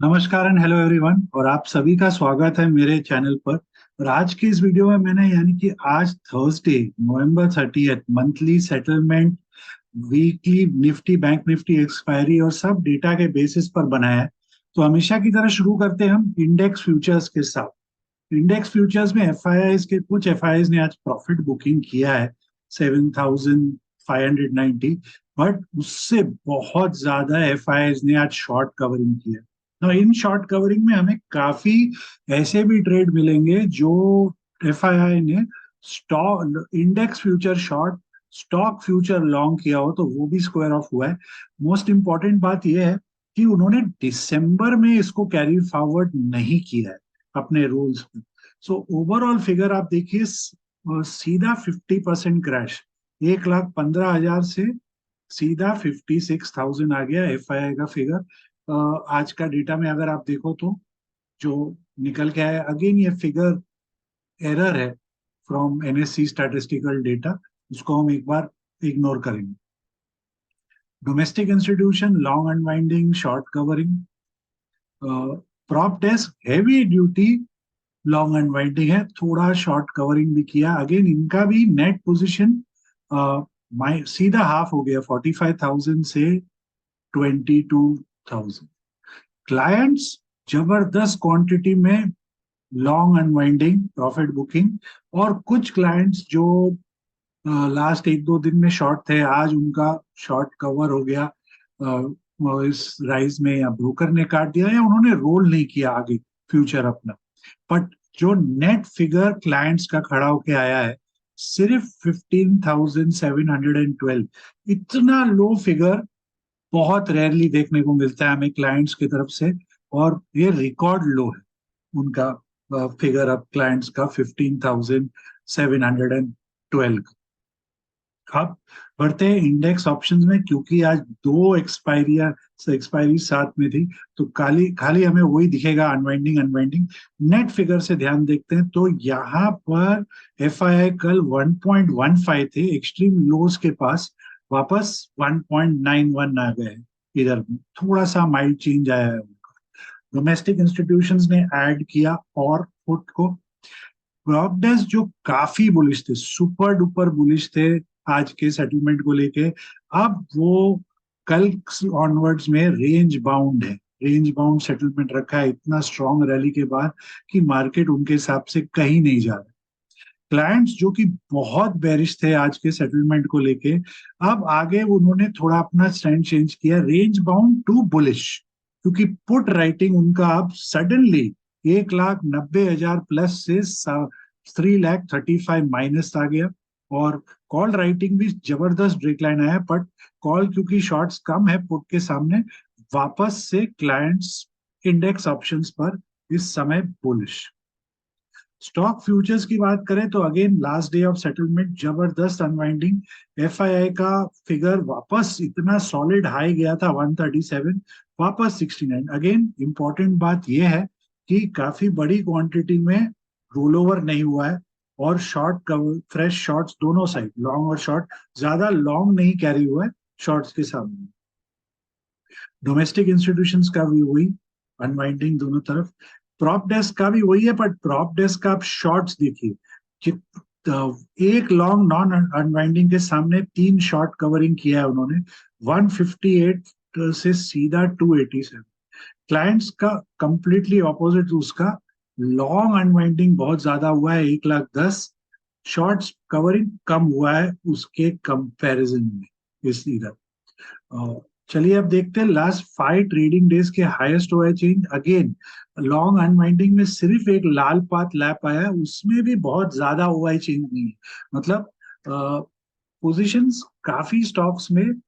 नमस्कार and hello everyone और आप सभी का स्वागत है मेरे चैनल पर। और आज की इस वीडियो में मैंने यानी कि आज थर्सडे नवंबर 30 monthly settlement, weekly Nifty bank Nifty expiry और सब डेटा के बेसिस पर बनाया है। तो हमेशा की तरह शुरू करते हैं हम इंडेक्स फ्यूचर्स के साथ। इंडेक्स फ्यूचर्स में कुछ एफ आई ने आज प्रॉफिट बुकिंग किया है 7,590, बट उससे बहुत ज्यादा एफ आई ने आज शॉर्ट कवरिंग किया। तो इन शॉर्ट कवरिंग में हमें काफी ऐसे भी ट्रेड मिलेंगे जो एफ आई ने stock index future short, stock future long किया हो तो वो भी स्क्वायर ऑफ हुआ है। मोस्ट इंपॉर्टेंट बात यह है कि उन्होंने दिसंबर में इसको कैरी फॉरवर्ड नहीं किया है अपने रूल्स में। सो ओवरऑल फिगर आप देखिए, सीधा 50% क्रैश, 1,15,000 से सीधा 56,000 आ गया एफ आई आई का फिगर। आज का डेटा में अगर आप देखो तो जो निकल के आया, अगेन ये फिगर एरर है फ्रॉम एनएससी स्टैटिस्टिकल डेटा, उसको हम एक बार इग्नोर करेंगे। Domestic institution long unwinding short covering, prop desk heavy duty long unwinding है, थोड़ा शॉर्ट कवरिंग भी किया। अगेन इनका भी नेट पोजिशन सीधा हाफ हो गया, 45,000 से 22,000। क्लाइंट्स जबरदस्त क्वांटिटी में लॉन्ग अनवाइंडिंग प्रॉफिट बुकिंग, और कुछ क्लाइंट्स जो लास्ट एक दो दिन में शॉर्ट थे, आज उनका शॉर्ट कवर हो गया इस राइज में, या ब्रोकर ने काट दिया या उन्होंने रोल नहीं किया आगे फ्यूचर अपना। बट जो नेट फिगर क्लाइंट्स का खड़ा होके आया है सिर्फ 15,712, इतना लो फिगर बहुत रेयरली देखने को मिलता है हमें क्लाइंट्स की तरफ से, और ये रिकॉर्ड लो है उनका फिगर अब क्लाइंट्स का 15,712। अब बढ़ते हैं इंडेक्स ऑप्शंस में, क्योंकि आज दो एक्सपायरी साथ में थी, तो खाली खाली हमें वही दिखेगा, अनवाइंडिंग अनवाइंडिंग। नेट फिगर से ध्यान देखते हैं तो यहाँ पर एफ आई आई कल 1.15 थे एक्सट्रीम लोज के पास, वापस 1.91 आ गए। इधर थोड़ा सा माइल्ड चेंज आया है। डोमेस्टिक इंस्टीट्यूशंस ने ऐड किया और फुट को। प्रॉपडेस जो काफी बुलिश थे, सुपर डुपर बुलिश थे आज के सेटलमेंट को लेके, अब वो कल ऑनवर्ड्स में रेंज बाउंड है, रेंज बाउंड सेटलमेंट रखा है इतना स्ट्रॉन्ग रैली के बाद कि मार्केट उनके हिसाब से कहीं नहीं जा रहा। क्लाइंट्स जो कि बहुत बेरिश थे आज के सेटलमेंट को लेके, अब आगे उन्होंने थोड़ा अपना स्टैंड चेंज किया, रेंज बाउंड टू बुलिश, क्योंकि पुट राइटिंग उनका अब सडनली 1,90,000 प्लस से 3,35,000 माइनस आ गया। और कॉल राइटिंग भी जबरदस्त डिक्लाइन आया, बट कॉल क्योंकि शॉर्ट्स कम है पुट के सामने, वापस से क्लाइंट्स इंडेक्स ऑप्शंस पर इस समय बुलिश। स्टॉक फ्यूचर्स की बात करें तो again last day of settlement जबरदस्त अनवाइंडिंग, एफआईआई का फिगर वापस इतना सॉलिड हाई गया था 137, वापस 69। अगेन इंपॉर्टेंट बात यह है कि काफी बड़ी क्वांटिटी में रोल ओवर नहीं हुआ है, और शॉर्ट कवर फ्रेश शॉर्ट्स दोनों साइड लॉन्ग और शॉर्ट, ज्यादा लॉन्ग नहीं कैरी हुआ है शॉर्ट्स के सामने। डोमेस्टिक इंस्टीट्यूशंस का भी वही अनवाइंडिंग दोनों तरफ, प्रॉप डेस्क का भी वही है, बट प्रॉप डेस्क का आप शॉर्ट्स देखिए कि एक लॉन्ग नॉन अनवाइंडिंग के सामने तीन शॉर्ट कवरिंग किया है उन्होंने, 158 से सीधा 287। क्लाइंट्स का कंप्लीटली ऑपोजिट उसका, लॉन्ग अनवाइंडिंग बहुत ज्यादा हुआ है 1,10,000, शॉर्ट्स कवरिंग कम हुआ है उसके कंपैरिजन में इस इधर। चलिए अब देखते हैं लास्ट 5 ट्रेडिंग डेज के हाईएस्ट हुआ है चेंज। अगेन लॉन्ग अनवाइंडिंग में सिर्फ एक लाल पाथ लैप आया है, उसमें भी बहुत ज्यादा हुआ है चेंज नहीं है। मतलब पोजीशंस काफी स्टॉक्स में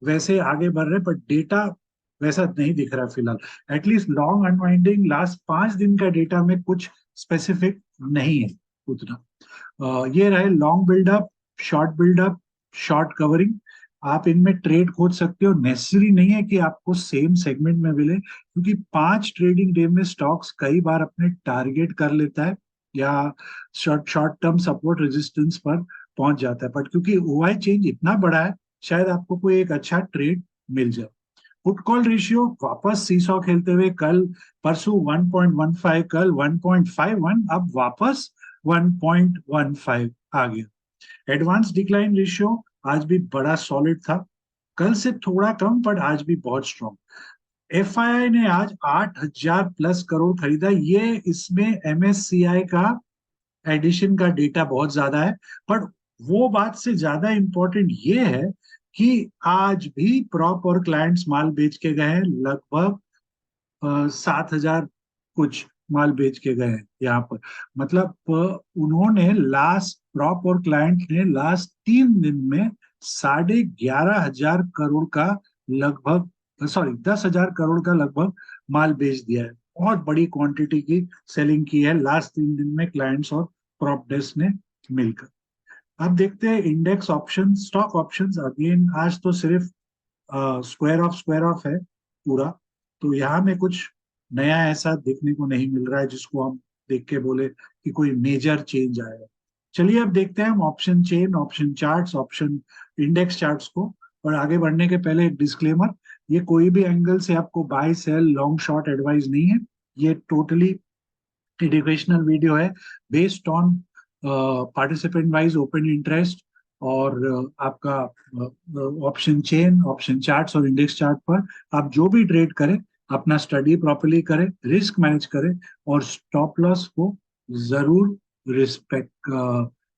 वैसे आगे बढ़ रहे, बट डेटा वैसा नहीं दिख रहा फिलहाल। एटलीस्ट लॉन्ग अनवाइंडिंग लास्ट 5 दिन का डेटा में कुछ स्पेसिफिक नहीं है उतना। ये रहे long buildup, short buildup, short covering. आप इनमें ट्रेड खोज सकते हो, नेसेसरी नहीं है कि आपको सेम सेगमेंट में मिले, क्योंकि 5 ट्रेडिंग डे में स्टॉक्स कई बार अपने टारगेट कर लेता है या short short term support resistance पर पहुंच जाता है, बट क्योंकि ओआई चेंज इतना बड़ा है, शायद आपको कोई एक अच्छा ट्रेड मिल जाए। पुट कॉल रेशियो वापस सीसॉ खेलते हुए, कल परसों 1.15, कल 1.51, अब वापस 1.15 आ गया। एडवांस डिक्लाइन रेशियो आज भी बड़ा सॉलिड था, कल से थोड़ा कम पर आज भी बहुत स्ट्रॉन्ग। एफआईआई ने आज 8,000 प्लस करोड़ खरीदा, ये इसमें एमएससीआई का एडिशन का डेटा बहुत ज्यादा है, पर वो बात से ज्यादा इंपॉर्टेंट ये है कि आज भी प्रॉप और क्लाइंट्स माल बेच के गए हैं, लगभग 7,000 कुछ माल बेच के गए हैं यहाँ पर। मतलब उन्होंने लास्ट प्रॉप और क्लाइंट ने लास्ट 3 दिन में 11,500 करोड़ का लगभग, सॉरी 10,000 करोड़ का लगभग माल बेच दिया है। बहुत बड़ी क्वांटिटी की सेलिंग की है लास्ट 3 दिन में क्लाइंट्स और प्रॉप डेस्क ने मिलकर। अब देखते हैं index option, stock options. Again आज तो सिर्फ स्क्वायर ऑफ है पूरा, तो यहाँ में कुछ नया ऐसा देखने को नहीं मिल रहा है जिसको हम देख के बोले कि कोई मेजर चेंज आएगा। चलिए अब देखते हैं हम option chain, option charts, option index charts को। और आगे बढ़ने के पहले एक डिस्क्लेमर, ये कोई भी एंगल से आपको buy sell long short advice नहीं है, ये टोटली एजुकेशनल वीडियो है based on participant wise open interest और आपका ऑप्शन चेन, ऑप्शन चार्ट्स और इंडेक्स चार्ट पर आप जो भी ट्रेड करें अपना स्टडी प्रॉपर्ली करें, रिस्क मैनेज करें और स्टॉप लॉस को जरूर रिस्पेक्ट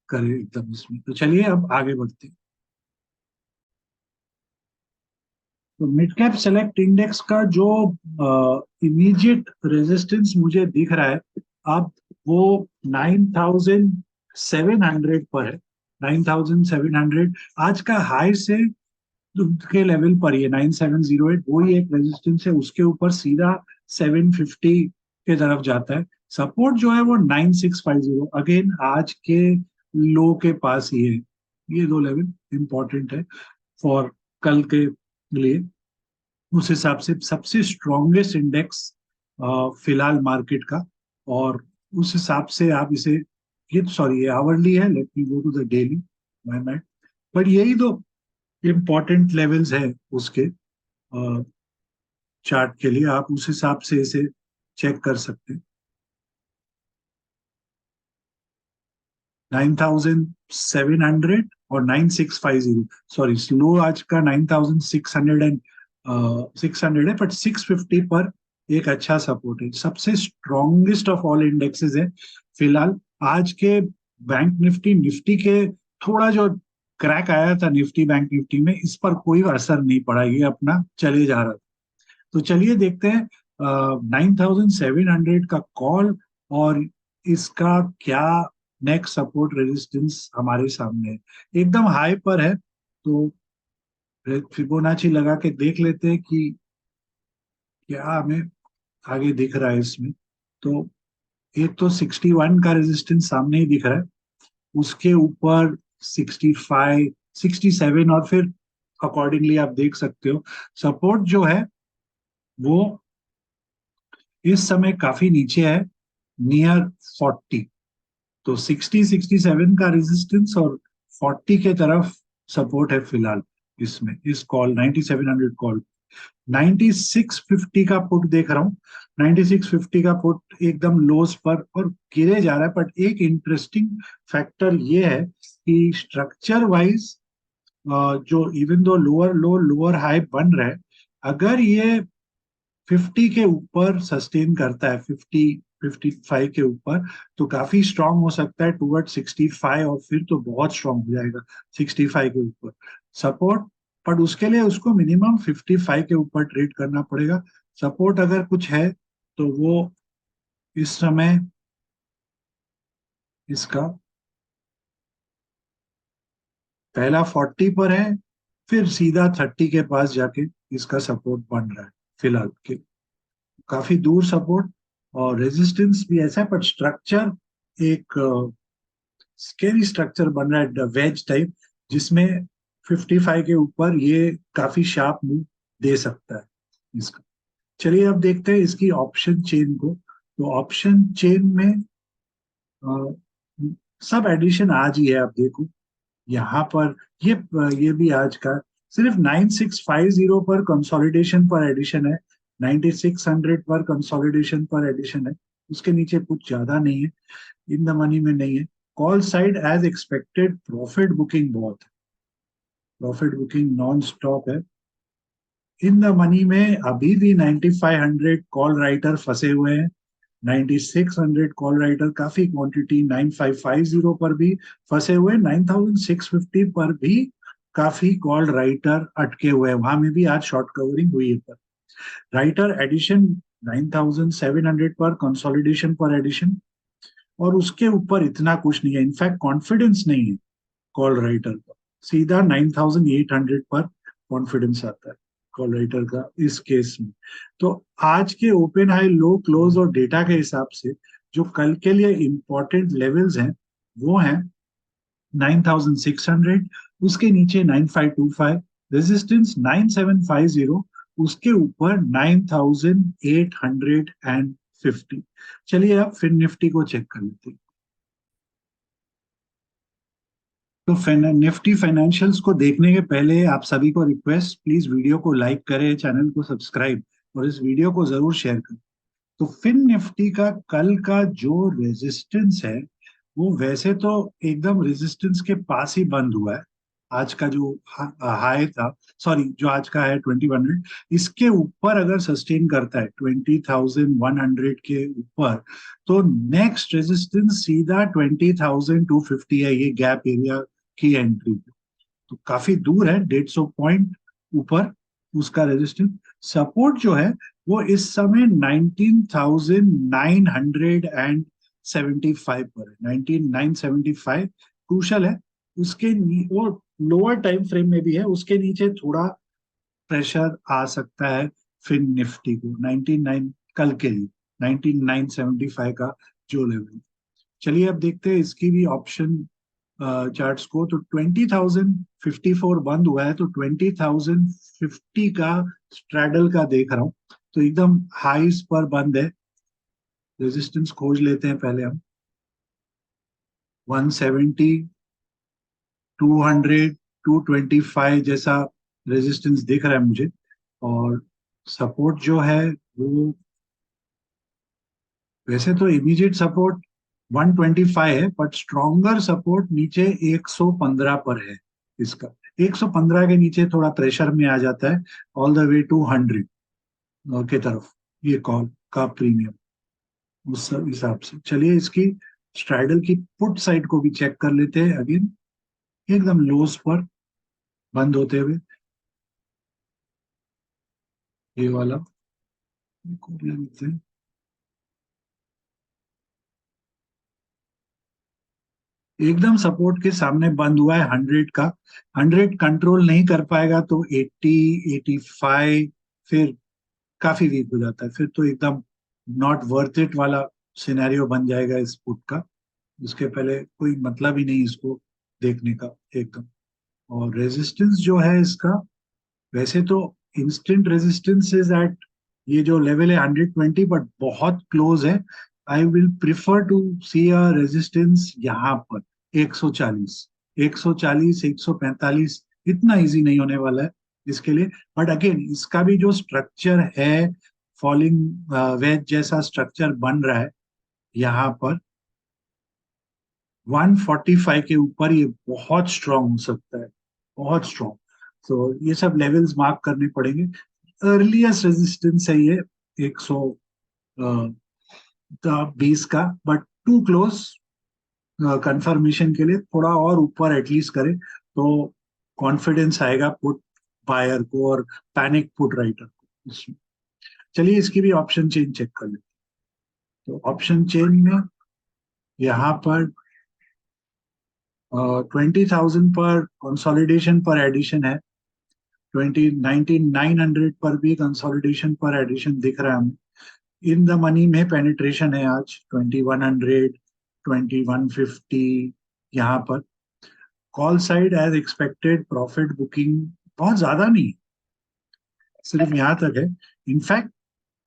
करें एकदम इसमें। तो चलिए अब आगे बढ़ते हैं। तो मिड कैप सेलेक्ट इंडेक्स का जो इमीडिएट रेजिस्टेंस मुझे दिख रहा है अब, वो 9,700 पर है। 9,700 आज का हाई से के लेवल पर, ये 9,708 वही एक रेजिस्टेंस है, उसके ऊपर सीधा 750 के तरफ जाता है। सपोर्ट जो है वो 9,650 अगेन आज के लो के पास ही है। ये दो लेवल इंपॉर्टेंट है फॉर कल के लिए। उस हिसाब से सबसे स्ट्रॉन्गेस्ट इंडेक्स फिलहाल मार्केट का, और उस हिसाब से आप इसे, ये सॉरी ये आवरली है, let me go to the daily, my bad. But यही दो इम्पोर्टेंट लेवल्स है उसके चार्ट के लिए, आप उस हिसाब से इसे चेक कर सकते हैं। 9,700 और 9,650, सॉरी स्लो आज का 9,600 एंड 600 है, बट 650 पर एक अच्छा सपोर्ट है। सबसे स्ट्रॉन्गेस्ट ऑफ ऑल इंडेक्सेस है फिलहाल आज के। बैंक निफ्टी, निफ्टी के थोड़ा जो क्रैक आया था निफ्टी बैंक निफ्टी में, इस पर कोई असर नहीं पड़ा, ये अपना चले जा रहा था। तो चलिए देखते हैं 9,700 का कॉल और इसका क्या नेक्स्ट सपोर्ट रेजिस्टेंस हमारे सामने है। एकदम हाई पर है, तो फिबोनाची लगा के देख लेते हैं कि क्या हमें आगे दिख रहा है इसमें। तो एक तो 61 का रेजिस्टेंस सामने ही दिख रहा है, उसके ऊपर 65, 67, और फिर अकॉर्डिंगली आप देख सकते हो सपोर्ट जो है वो इस समय काफी नीचे है, नियर 40। तो 60, 67 का रेजिस्टेंस और 40 के तरफ सपोर्ट है फिलहाल इसमें, इस कॉल 9,700 कॉल। 9,650 का पुट देख रहा हूँ, 9,650 का पुट एकदम लोस पर और गिरे जा रहा है। बट एक इंटरेस्टिंग फैक्टर ये है कि स्ट्रक्चर वाइज जो इवन दो लोअर लो लोअर हाई बन रहा है, अगर ये 50 के ऊपर सस्टेन करता है, 55 के ऊपर, तो काफी स्ट्रांग हो सकता है टुवर्ड 65, और फिर तो बहुत स्ट्रांग हो जाएगा 65 के ऊपर सपोर्ट। पर उसके लिए उसको मिनिमम 55 के ऊपर ट्रेड करना पड़ेगा। सपोर्ट अगर कुछ है तो वो इस समय इसका पहला 40 पर है, फिर सीधा 30 के पास जाके इसका सपोर्ट बन रहा है फिलहाल के। काफी दूर सपोर्ट और रेजिस्टेंस भी ऐसा है, पर स्ट्रक्चर एक स्केरी स्ट्रक्चर बन रहा है वेज टाइप, जिसमें 55 के ऊपर ये काफी शार्प मूव दे सकता है इसका। चलिए अब देखते हैं इसकी ऑप्शन चेन को। तो ऑप्शन चेन में अ, सब एडिशन आज ही है, आप देखो यहाँ पर ये भी आज का सिर्फ 9650 पर कंसोलिडेशन पर एडिशन है, 9600 पर कंसोलिडेशन पर एडिशन है, उसके नीचे कुछ ज्यादा नहीं है, इन द मनी में नहीं है। Call side as expected profit booking बहुत है, प्रॉफिट बुकिंग नॉन स्टॉप है। इन द मनी में अभी भी 9500 कॉल राइटर फंसे हुए हैं, 9600 कॉल राइटर काफी क्वांटिटी, 9550 पर भी फंसे हुए, 9650 पर भी काफी कॉल राइटर अटके हुए हैं, वहां में भी आज शॉर्ट कवरिंग हुई है। पर राइटर एडिशन 9700 पर, कंसोलिडेशन पर एडिशन, और उसके ऊपर इतना कुछ नहीं है, इनफैक्ट कॉन्फिडेंस नहीं है कॉल राइटर का, सीधा 9800 पर कॉन्फिडेंस आता है कॉल राइटर का इस केस में। तो आज के ओपन हाई लो क्लोज और डेटा के हिसाब से जो कल के लिए इंपॉर्टेंट लेवल्स हैं वो हैं 9600, उसके नीचे 9525, रेजिस्टेंस 9750, उसके ऊपर 9850। चलिए अब फिर निफ्टी को चेक कर लेते हैं। तो निफ्टी फाइनेंशियल्स को देखने के पहले आप सभी को रिक्वेस्ट, प्लीज वीडियो को लाइक करें, चैनल को सब्सक्राइब और इस वीडियो को जरूर शेयर करें। तो फिन निफ्टी का कल का जो रेजिस्टेंस है वो वैसे तो एकदम रेजिस्टेंस के पास ही बंद हुआ है। आज का जो हाई था, सॉरी जो आज का है 2100, इसके ऊपर अगर सस्टेन करता है 20,100 के ऊपर, तो नेक्स्ट रेजिस्टेंस सीधा 20,250 है, ये गैप एरिया की एंट्री। तो काफी दूर है, 150 पॉइंट ऊपर उसका रेजिस्टेंस। सपोर्ट जो है वो इस समय 19,975 पर है, 19,975 क्रूशल है। वो लोअर टाइम फ्रेम में भी है, उसके नीचे थोड़ा प्रेशर आ सकता है फिन निफ्टी को 99 कल के लिए, 19,975 का जो लेवल। चलिए अब देखते हैं इसकी भी ऑप्शन चार्ट्स को। तो 20,054 बंद हुआ है, तो 20,050 का स्ट्रैडल का देख रहा हूँ, तो एकदम हाईस पर बंद है। रेजिस्टेंस खोज लेते हैं पहले हम, 170, 200, 225 जैसा रेजिस्टेंस दिख रहा है मुझे। और सपोर्ट जो है वो, वैसे तो इमीडिएट सपोर्ट 125 है, बट स्ट्रॉन्गर सपोर्ट नीचे 115 पर है इसका। 115 के नीचे थोड़ा प्रेशर में आ जाता है ऑल द वे टू 100 की तरफ, ये कॉल का प्रीमियम उस हिसाब से। चलिए इसकी स्ट्राइडल की पुट साइड को भी चेक कर लेते हैं अगेन, एकदम लोस पर बंद होते हुए, ये वाला ले लेते हैं। एकदम सपोर्ट के सामने बंद हुआ है 100 का, 100 कंट्रोल नहीं कर पाएगा तो 80, 85, फिर काफी वीक हो जाता है, फिर तो एकदम नॉट वर्थ इट वाला सिनेरियो बन जाएगा इस पुट का। उसके पहले कोई मतलब ही नहीं इसको देखने का एकदम। और रेजिस्टेंस जो है इसका, वैसे तो इंस्टेंट रेजिस्टेंस इज एट, ये जो लेवल है 120, बट बहुत क्लोज है। I will prefer to see a resistance यहाँ पर 140, 140, 145, इतना इजी नहीं होने वाला है इसके लिए। बट अगेन इसका भी जो स्ट्रक्चर है, फॉलिंग वेज जैसा स्ट्रक्चर बन रहा है यहाँ पर, 145 के ऊपर ये बहुत स्ट्रांग हो सकता है, बहुत स्ट्रांग। तो ये सब लेवल्स मार्क करने पड़ेंगे। अर्लीस्ट रेजिस्टेंस है ये 120 का, बट टू क्लोज कंफर्मेशन के लिए थोड़ा और ऊपर एटलीस्ट करे तो कॉन्फिडेंस आएगा पुट बायर को और पैनिक पुट राइटर को इसमें। चलिए इसकी भी ऑप्शन चेन चेक कर लेते हैं। तो ऑप्शन चेन में यहाँ पर 20,000 पर कंसोलिडेशन पर एडिशन है, 19,900 पर भी कंसोलिडेशन पर एडिशन दिख रहा है हमें। इन द मनी में पेनिट्रेशन है आज 2100, 2150 यहाँ पर। Call side as expected profit booking बहुत ज्यादा नहीं, सिर्फ यहाँ तक है। इनफैक्ट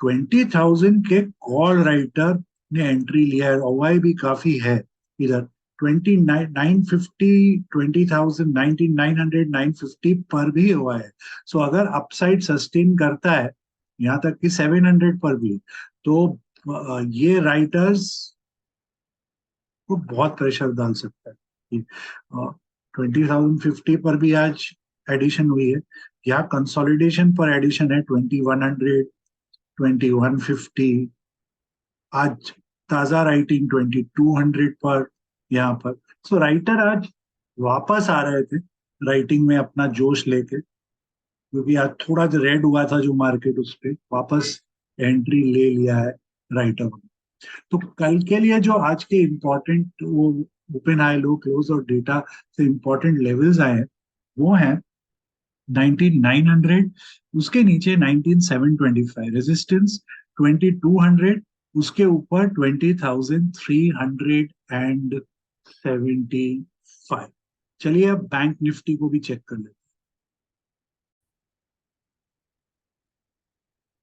20,000 के कॉल राइटर ने एंट्री लिया है, ओवाई भी काफी है इधर, 950, 20,000, 900, 950 पर भी हुआ है. सो अगर अपसाइड सस्टेन करता है, यहाँ तक कि 700 पर भी, तो ये राइटर्स को बहुत प्रेशर डाल सकता है कि 20,050 पर भी आज एडिशन हुई है. यहाँ कंसोलिडेशन पर एडिशन है 2100, 2150. आज ताजा राइटिंग 2200 पर यहाँ पर. सो राइटर आज वापस आ रहे थे राइटिंग में अपना जोश लेके, क्योंकि आज थोड़ा जो रेड हुआ था जो मार्केट, उस पे वापस एंट्री ले लिया है राइटर. तो कल के लिए जो आज के इम्पोर्टेंट वो ओपन हाई लो क्लोज और डेटा से इम्पोर्टेंट लेवल्स आए हैं, वो हैं 19,900, उसके नीचे 19,725 रेजिस्टेंस, 2,200, उसके ऊपर 20,375. चलिए अब बैंक निफ्टी को भी चेक कर लेते हैं.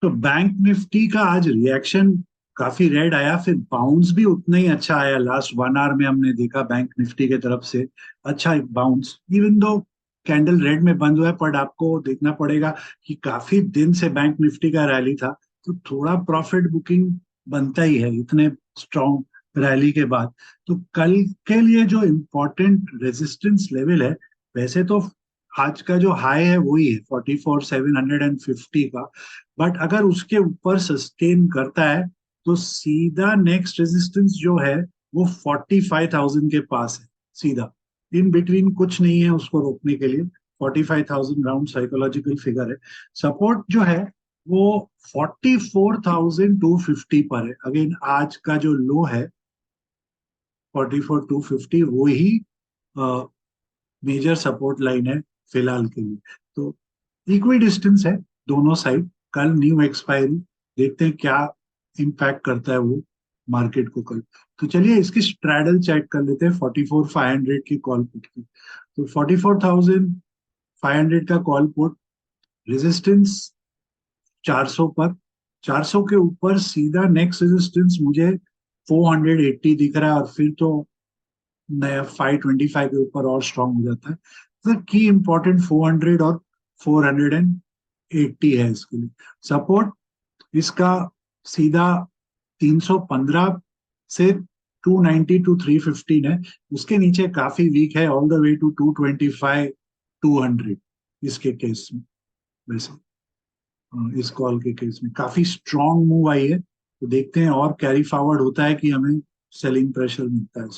तो बैंक निफ्टी का आज रिएक्शन काफी रेड आया, फिर बाउंस भी उतना ही अच्छा आया. लास्ट 1 आवर में हमने देखा बैंक निफ्टी की तरफ से अच्छा एक bounce, even though candle red में बंद हुआ है. पर आपको देखना पड़ेगा कि काफी दिन से बैंक निफ्टी का रैली था, तो थोड़ा प्रॉफिट बुकिंग बनता ही है इतने स्ट्रॉन्ग रैली के बाद. तो कल के लिए जो इम्पोर्टेंट रेजिस्टेंस लेवल है, वैसे तो आज का जो हाई है वही है 44,750 का, बट अगर उसके ऊपर सस्टेन करता है तो सीधा नेक्स्ट रेजिस्टेंस जो है वो 45,000 के पास है. सीधा इन बिटवीन कुछ नहीं है उसको रोकने के लिए. 45,000 राउंड साइकोलॉजिकल फिगर है. सपोर्ट जो है वो 44,250 पर है. अगेन आज का जो लो है 44,250, वो ही मेजर सपोर्ट लाइन है फिलहाल के लिए. तो इक्वी डिस्टेंस है दोनों साइड. कल न्यू एक्सपायरी, देखते हैं क्या इम्पैक्ट करता है वो मार्केट को कल. तो चलिए इसकी स्ट्रैडल चेक कर लेते हैं 44,500 की कॉल पुट की. तो 44,500 का कॉल पुट रेजिस्टेंस 400 पर. 400 के ऊपर सीधा नेक्स्ट रेजिस्टेंस मुझे 480 दिख रहा है, और फिर तो नया 525 के ऊपर और स्ट्रांग हो जाता है. तो की इंपॉर्टेंट 400 और 480 है इसके लिए. सपोर्ट इसका सीधा 315 से 290 टू 315 है. उसके नीचे काफी वीक है ऑल द वे टू 225, 200 इसके केस में. वैसे इस कॉल के केस में काफी स्ट्रांग मूव आई है, तो देखते हैं और कैरी फॉरवर्ड होता है कि हमें सेलिंग प्रेशर मिलता है.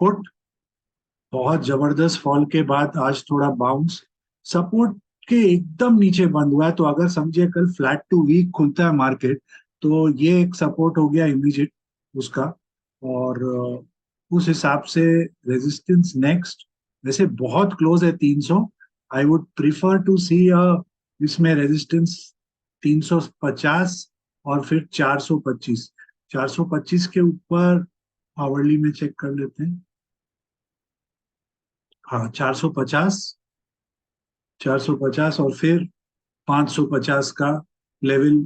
पुट बहुत जबरदस्त फॉल के बाद आज थोड़ा बाउंस, सपोर्ट के एकदम नीचे बंद हुआ है. तो अगर समझिए कल फ्लैट टू वीक खुलता है मार्केट, तो ये एक सपोर्ट हो गया इमीडिएट उसका. और उस हिसाब से रेजिस्टेंस नेक्स्ट वैसे बहुत क्लोज है 300. आई वुड प्रिफर टू सी इसमें रेजिस्टेंस 350 और फिर 425. 425 के ऊपर आवरली में चेक कर लेते हैं. हाँ 450, 450 और फिर 550 का लेवल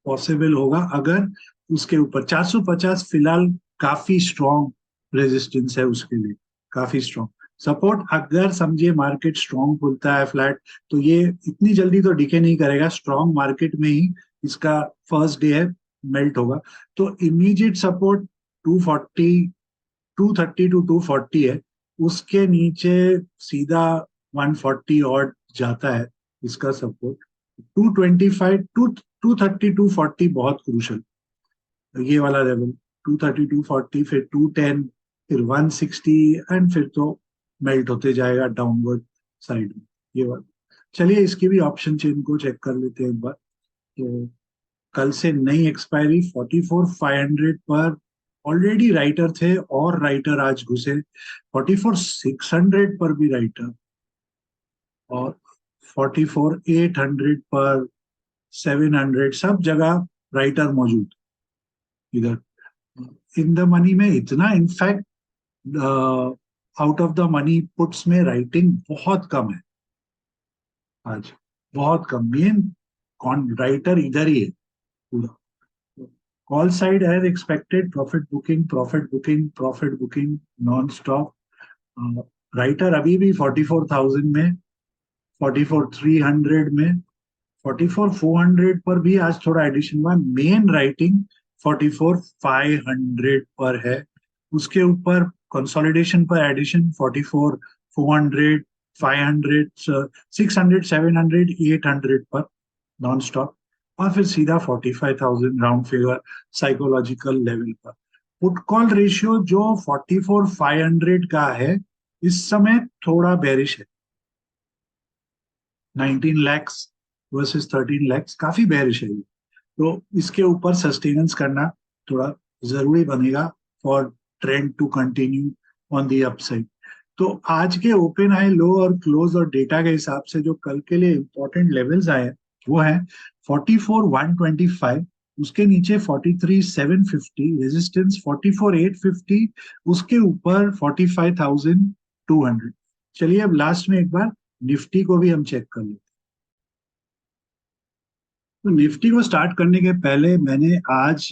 पॉसिबल होगा अगर उसके ऊपर. 450 फिलहाल काफी स्ट्रॉन्ग रेजिस्टेंस है उसके लिए, काफी स्ट्रॉन्ग सपोर्ट. अगर समझिए मार्केट स्ट्रॉन्ग खुलता है फ्लैट, तो ये इतनी जल्दी तो डिके नहीं करेगा. स्ट्रॉन्ग मार्केट में ही इसका फर्स्ट डे है, मेल्ट होगा. तो इमीडिएट सपोर्ट 240, 230 टू 240 है. उसके नीचे सीधा 140 और जाता है इसका सपोर्ट. 225 टू 230, 240 बहुत क्रूशल ये वाला लेवल. 230, 240, फिर 210, फिर 160, एंड फिर तो मेल्ट होते जाएगा डाउनवर्ड साइड में ये वाला. चलिए इसकी भी ऑप्शन चेन को चेक कर लेते हैं एक बार. तो कल से नई एक्सपायरी 44,500 पर ऑलरेडी राइटर थे, और राइटर आज घुसे 44,600 पर भी राइटर, और 44,800 पर, 700 सब जगह राइटर मौजूद इधर. इन द मनी में इतना in fact out of the money puts में राइटिंग बहुत कम है आज, बहुत कम. मेन कौन राइटर इधर ही है पूरा. Call side as expected, profit booking profit booking profit booking non stop. Writer अभी भी 44,000 में, 44,300 में, 44,400 पर भी आज थोड़ा एडिशन हुआ। मेन राइटिंग 44,500 पर है। उसके ऊपर कंसोलिडेशन पर एडिशन 44,400, 500, 600, 700, 800 पर नॉन स्टॉप, और फिर सीधा 45,000 राउंड फिगर साइकोलॉजिकल लेवल पर। पुट कॉल रेशियो जो 44,500 का है इस समय थोड़ा बेरिश है। 19 lakhs वर्सेस 13 lakhs काफी बेरिश है ये। तो इसके ऊपर सस्टेनेंस करना थोड़ा जरूरी बनेगा for trend to continue on the upside. तो आज के ओपन हाई लो और क्लोज और डेटा के हिसाब से जो कल के लिए इंपॉर्टेंट लेवल्स आए वो है 44,125, उसके नीचे 43,750 रेजिस्टेंस, 44,850, उसके ऊपर 45,200। चलिए अब लास्ट में एक बार निफ्टी को भी हम चेक कर लेते हैं। तो निफ्टी को स्टार्ट करने के पहले मैंने आज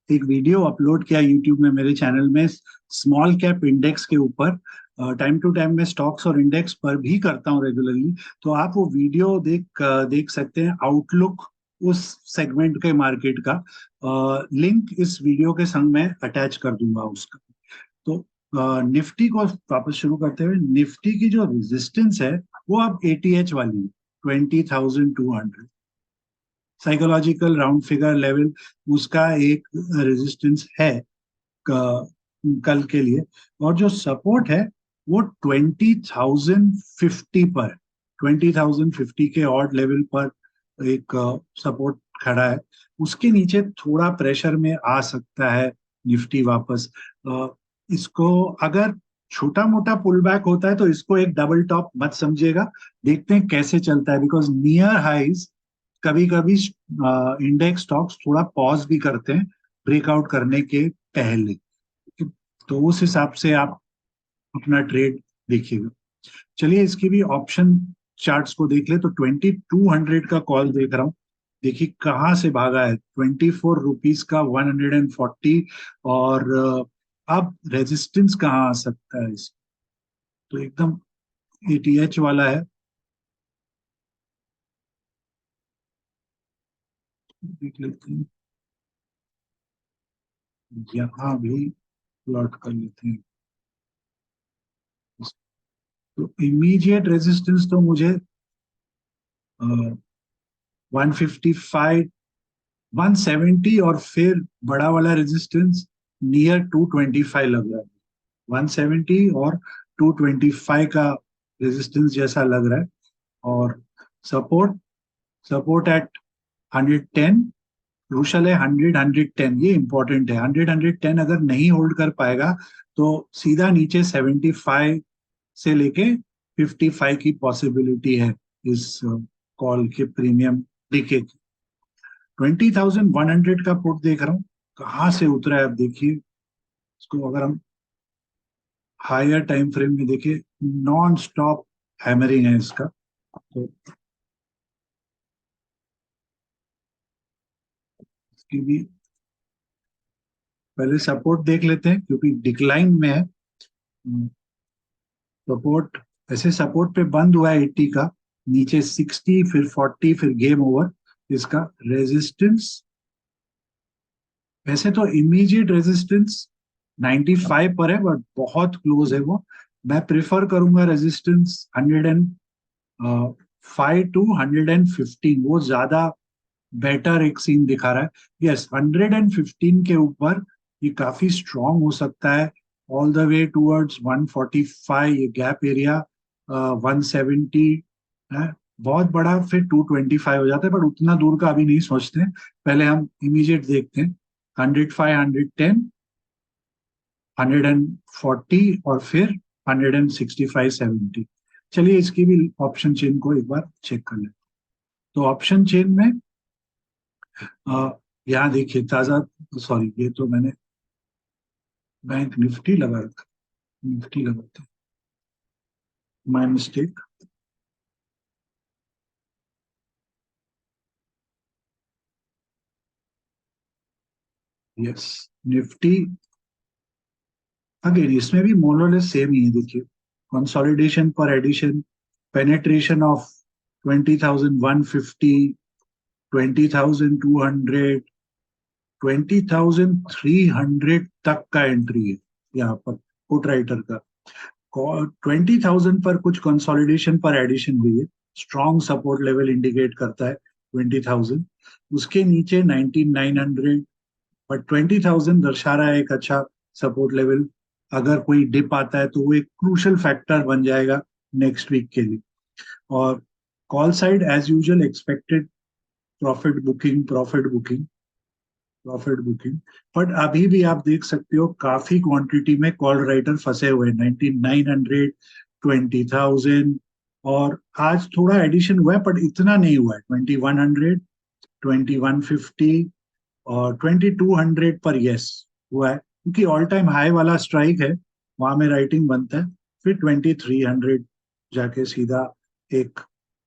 एक वीडियो अपलोड किया यूट्यूब में मेरे चैनल में स्मॉल कैप इंडेक्स के ऊपर। टाइम टू टाइम मैं स्टॉक्स और इंडेक्स पर भी करता हूँ रेगुलरली, तो आप वो वीडियो देख सकते हैं, आउटलुक उस सेगमेंट के मार्केट का। लिंक इस वीडियो के संग मैं अटैच कर दूंगा उसका। तो निफ्टी को वापस शुरू करते हुए, निफ्टी की जो रेजिस्टेंस है वो अब एटीएच वाली है, 20,200 साइकोलॉजिकल राउंड फिगर लेवल, उसका एक रेजिस्टेंस है कल के लिए। और जो सपोर्ट है वो 20,050 पर, 20,050 के ऑड लेवल पर एक सपोर्ट खड़ा है। उसके नीचे थोड़ा प्रेशर में आ सकता है निफ्टी वापस। इसको अगर छोटा मोटा पुल बैक होता है तो इसको एक डबल टॉप मत समझिएगा, देखते हैं कैसे चलता है, बिकॉज नियर हाइज कभी कभी इंडेक्स स्टॉक्स थोड़ा पॉज भी करते हैं ब्रेकआउट करने के पहले। तो उस हिसाब से आप अपना ट्रेड देखिएगा। चलिए इसकी भी ऑप्शन चार्ट्स को देख ले, तो 2,200 का कॉल देख रहा हूँ। देखिए कहाँ से भागा है, 24 रुपीज का 140। और अब रेजिस्टेंस कहाँ आ सकता है इस, तो एकदम एटीएच वाला है। देख लेते हैं, यहाँ भी प्लॉट कर लेते हैं। तो इमीडिएट रेजिस्टेंस तो मुझे 155, 170, और फिर बड़ा वाला रेजिस्टेंस नियर 225 लग रहा है। 170 और 225 का रेजिस्टेंस जैसा लग रहा है। और सपोर्ट, सपोर्ट एट 110, क्रूशल है 100, 110, ये इंपॉर्टेंट है। 100, 110 अगर नहीं होल्ड कर पाएगा तो सीधा नीचे 75 से लेके 55 की पॉसिबिलिटी है इस कॉल के प्रीमियम डीके की। 20,100 का पुट देख रहा हूँ, कहाँ से उतरा है अब देखिए इसको। अगर हम हायर टाइम फ्रेम में देखें, नॉन स्टॉप हैमरिंग है इसका। तो इसकी भी पहले सपोर्ट देख लेते हैं क्योंकि डिक्लाइन में है। सपोर्ट, ऐसे सपोर्ट पे बंद हुआ है 80 का, नीचे 60, फिर 40, फिर गेम ओवर। इसका रेजिस्टेंस, वैसे तो इमीडिएट रेजिस्टेंस 95 पर है बट बहुत क्लोज है वो। मैं प्रेफर करूंगा रेजिस्टेंस 105 टू 115, वो ज्यादा बेटर एक सीन दिखा रहा है। यस, 115 के ऊपर ये काफी स्ट्रांग हो सकता है ऑल द वे टूवर्ड्स 145, ये गैप एरिया 170 है बहुत बड़ा, फिर 225 हो जाता है, बट उतना दूर का अभी नहीं सोचते हैं। पहले हम इमीडिएट देखते हैं, 105, 110, 140, और फिर 165, 70। चलिए इसकी भी ऑप्शन चेन को एक बार चेक कर लें। तो ऑप्शन चेन में यहाँ देखिए ताजा, सॉरी ये तो मैंने बैंक निफ्टी लगा रखा, निफ्टी लगाते, my mistake. Yes, Nifty again इसमें भी मोरलेस सेम ही है, देखिए कंसोलिडेशन पर एडिशन, पेनेट्रेशन ऑफ 20,150, 20,200, 20,300 तक का एंट्री है यहाँ पर पुट राइटर का। 20,000 पर कुछ कंसोलिडेशन पर एडिशन हुई है, स्ट्रॉन्ग सपोर्ट लेवल इंडिकेट करता है 20,000। उसके नीचे 19,900, बट 20,000 दर्शा रहा है एक अच्छा सपोर्ट लेवल। अगर कोई डिप आता है तो वो एक क्रूशल फैक्टर बन जाएगा नेक्स्ट वीक के लिए। और call side as usual expected profit booking, profit booking, profit booking. But अभी भी आप देख सकते हो काफी क्वांटिटी में कॉल राइटर फंसे हुए हैं, 19,900, 20,000। और आज थोड़ा एडिशन हुआ है बट इतना नहीं हुआ है, 2100, 2150 और 2200 पर यस हुआ है, क्योंकि ऑल टाइम हाई वाला स्ट्राइक है, वहां में राइटिंग बनता है। फिर 2300 जाके सीधा एक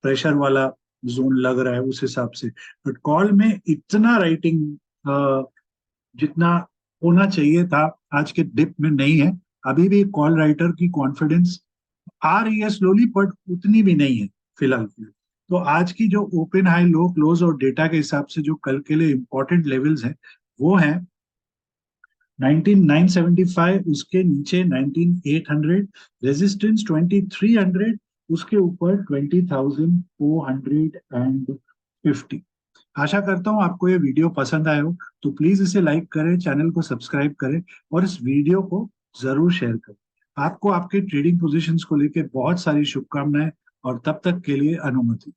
प्रेशर वाला जोन लग रहा है उस हिसाब से। बट कॉल में इतना राइटिंग जितना होना चाहिए था आज के डिप में नहीं है। अभी भी कॉल राइटर की कॉन्फिडेंस आ रही है स्लोली, बट उतनी भी नहीं है फिलहाल। तो आज की जो ओपन हाई लो क्लोज और डेटा के हिसाब से जो कल के लिए इंपॉर्टेंट लेवल्स हैं वो है 19,975, उसके नीचे 19,800, रेजिस्टेंस 2,300, उसके ऊपर 20,450। आशा करता हूँ आपको ये वीडियो पसंद आया हो, तो प्लीज इसे लाइक करें, चैनल को सब्सक्राइब करें और इस वीडियो को जरूर शेयर करें। आपको आपके ट्रेडिंग पोजीशंस को लेकर बहुत सारी शुभकामनाएं और तब तक के लिए अनुमति।